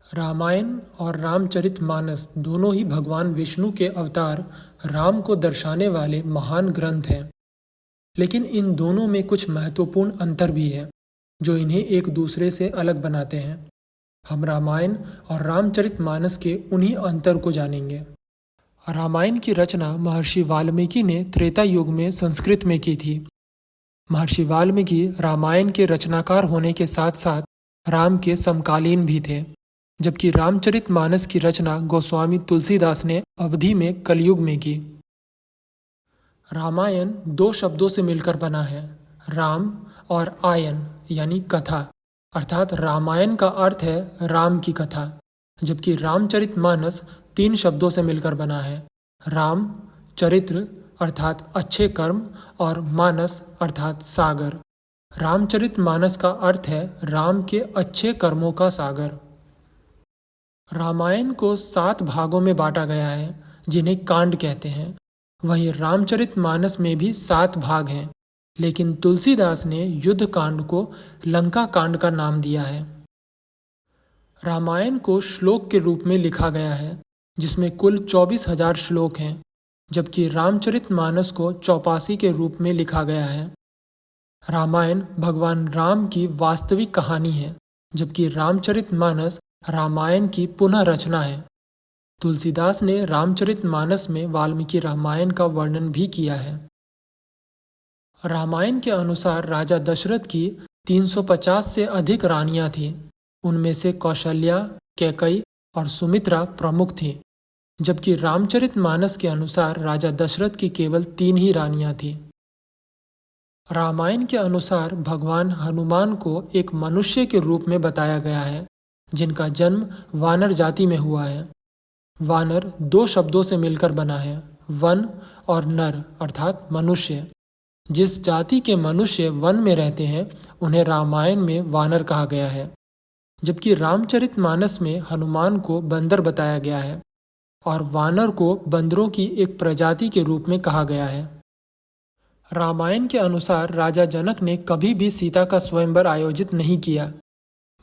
रामायण और रामचरितमानस दोनों ही भगवान विष्णु के अवतार राम को दर्शाने वाले महान ग्रंथ हैं। लेकिन इन दोनों में कुछ महत्वपूर्ण अंतर भी है जो इन्हें एक दूसरे से अलग बनाते हैं। हम रामायण और रामचरितमानस के उन्हीं अंतर को जानेंगे। रामायण की रचना महर्षि वाल्मीकि ने त्रेता युग में संस्कृत में की थी। महर्षि वाल्मीकि रामायण के रचनाकार होने के साथ साथ राम के समकालीन भी थे, जबकि रामचरितमानस की रचना गोस्वामी तुलसीदास ने अवधि में कलयुग में की। रामायण दो शब्दों से मिलकर बना है, राम और आयन यानी कथा, अर्थात रामायण का अर्थ है राम की कथा, जबकि रामचरितमानस तीन शब्दों से मिलकर बना है, राम चरित्र अर्थात अच्छे कर्म और मानस अर्थात सागर। रामचरितमानस का अर्थ है राम के अच्छे कर्मों का सागर। रामायण को 7 भागों में बांटा गया है जिन्हें कांड कहते हैं। वहीं रामचरितमानस में भी 7 भाग हैं, लेकिन तुलसीदास ने युद्ध कांड को लंका कांड का नाम दिया है। रामायण को श्लोक के रूप में लिखा गया है जिसमें कुल 24,000 श्लोक हैं, जबकि रामचरितमानस को चौपासी के रूप में लिखा गया है। रामायण भगवान राम की वास्तविक कहानी है, जबकि रामचरितमानस रामायण की पुनः रचना है। तुलसीदास ने रामचरितमानस में वाल्मीकि रामायण का वर्णन भी किया है। रामायण के अनुसार राजा दशरथ की 350 से अधिक रानियां थीं। उनमें से कौशल्या, कैकई और सुमित्रा प्रमुख थीं, जबकि रामचरितमानस के अनुसार राजा दशरथ की केवल 3 ही रानियां थीं। रामायण के अनुसार भगवान हनुमान को एक मनुष्य के रूप में बताया गया है, जिनका जन्म वानर जाति में हुआ है। वानर 2 शब्दों से मिलकर बना है, वन और नर अर्थात मनुष्य। जिस जाति के मनुष्य वन में रहते हैं उन्हें रामायण में वानर कहा गया है, जबकि रामचरितमानस में हनुमान को बंदर बताया गया है और वानर को बंदरों की एक प्रजाति के रूप में कहा गया है। रामायण के अनुसार राजा जनक ने कभी भी सीता का स्वयंवर आयोजित नहीं किया,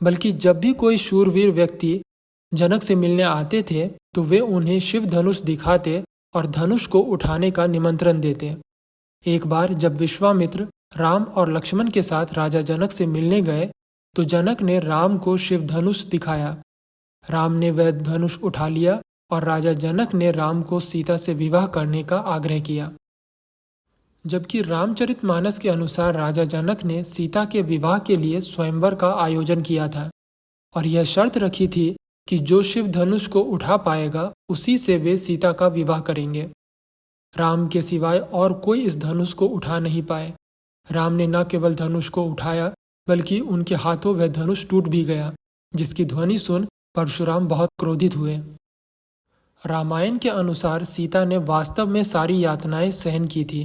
बल्कि जब भी कोई शूरवीर व्यक्ति जनक से मिलने आते थे तो वे उन्हें शिव धनुष दिखाते और धनुष को उठाने का निमंत्रण देते। एक बार जब विश्वामित्र राम और लक्ष्मण के साथ राजा जनक से मिलने गए तो जनक ने राम को शिव धनुष दिखाया। राम ने वह धनुष उठा लिया और राजा जनक ने राम को सीता से विवाह करने का आग्रह किया। जबकि रामचरितमानस के अनुसार राजा जनक ने सीता के विवाह के लिए स्वयंवर का आयोजन किया था और यह शर्त रखी थी कि जो शिव धनुष को उठा पाएगा उसी से वे सीता का विवाह करेंगे। राम के सिवाय और कोई इस धनुष को उठा नहीं पाए। राम ने न केवल धनुष को उठाया बल्कि उनके हाथों वह धनुष टूट भी गया, जिसकी ध्वनि सुन परशुराम बहुत क्रोधित हुए। रामायण के अनुसार सीता ने वास्तव में सारी यातनाएं सहन की थी।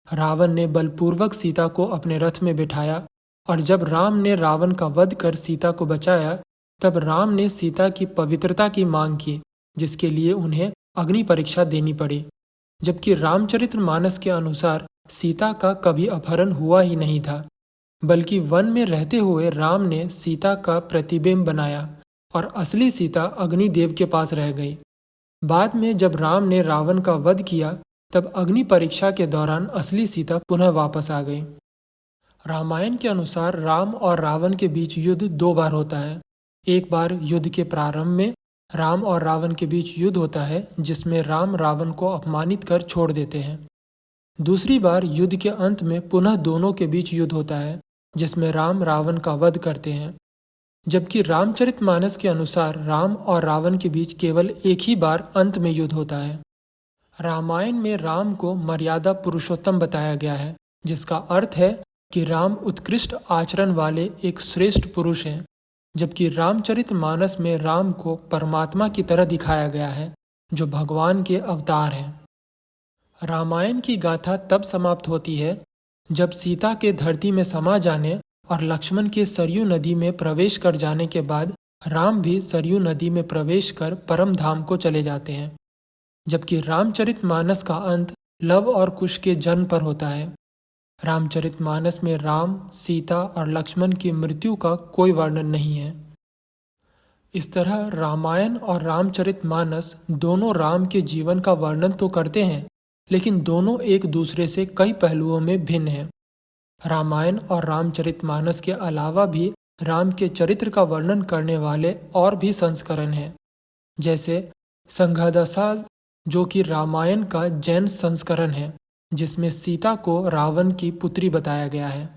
रावण ने बलपूर्वक सीता को अपने रथ में बिठाया और जब राम ने रावण का वध कर सीता को बचाया तब राम ने सीता की पवित्रता की मांग की, जिसके लिए उन्हें अग्नि परीक्षा देनी पड़ी। जबकि रामचरितमानस के अनुसार सीता का कभी अपहरण हुआ ही नहीं था, बल्कि वन में रहते हुए राम ने सीता का प्रतिबिंब बनाया और असली सीता अग्निदेव के पास रह गई। बाद में जब राम ने रावण का वध किया तब अग्नि परीक्षा के दौरान असली सीता पुनः वापस आ गई। रामायण के अनुसार राम और रावण के बीच युद्ध 2 बार होता है। एक बार युद्ध के प्रारंभ में राम और रावण के बीच युद्ध होता है जिसमें राम रावण को अपमानित कर छोड़ देते हैं। दूसरी बार युद्ध के अंत में पुनः दोनों के बीच युद्ध होता है जिसमें राम रावण का वध करते हैं। जबकि रामचरितमानस के अनुसार राम और रावण के बीच केवल एक ही बार अंत में युद्ध होता है। रामायण में राम को मर्यादा पुरुषोत्तम बताया गया है, जिसका अर्थ है कि राम उत्कृष्ट आचरण वाले एक श्रेष्ठ पुरुष हैं, जबकि रामचरितमानस में राम को परमात्मा की तरह दिखाया गया है जो भगवान के अवतार हैं। रामायण की गाथा तब समाप्त होती है जब सीता के धरती में समा जाने और लक्ष्मण के सरयू नदी में प्रवेश कर जाने के बाद राम भी सरयू नदी में प्रवेश कर परम धाम को चले जाते हैं। जबकि रामचरितमानस का अंत लव और कुश के जन्म पर होता है। रामचरितमानस में राम, सीता और लक्ष्मण की मृत्यु का कोई वर्णन नहीं है। इस तरह रामायण और रामचरितमानस दोनों राम के जीवन का वर्णन तो करते हैं, लेकिन दोनों एक दूसरे से कई पहलुओं में भिन्न हैं। रामायण और रामचरितमानस के अलावा भी राम के चरित्र का वर्णन करने वाले और भी संस्करण हैं, जैसे संघदशा, जो कि रामायण का जैन संस्करण है, जिसमें सीता को रावण की पुत्री बताया गया है।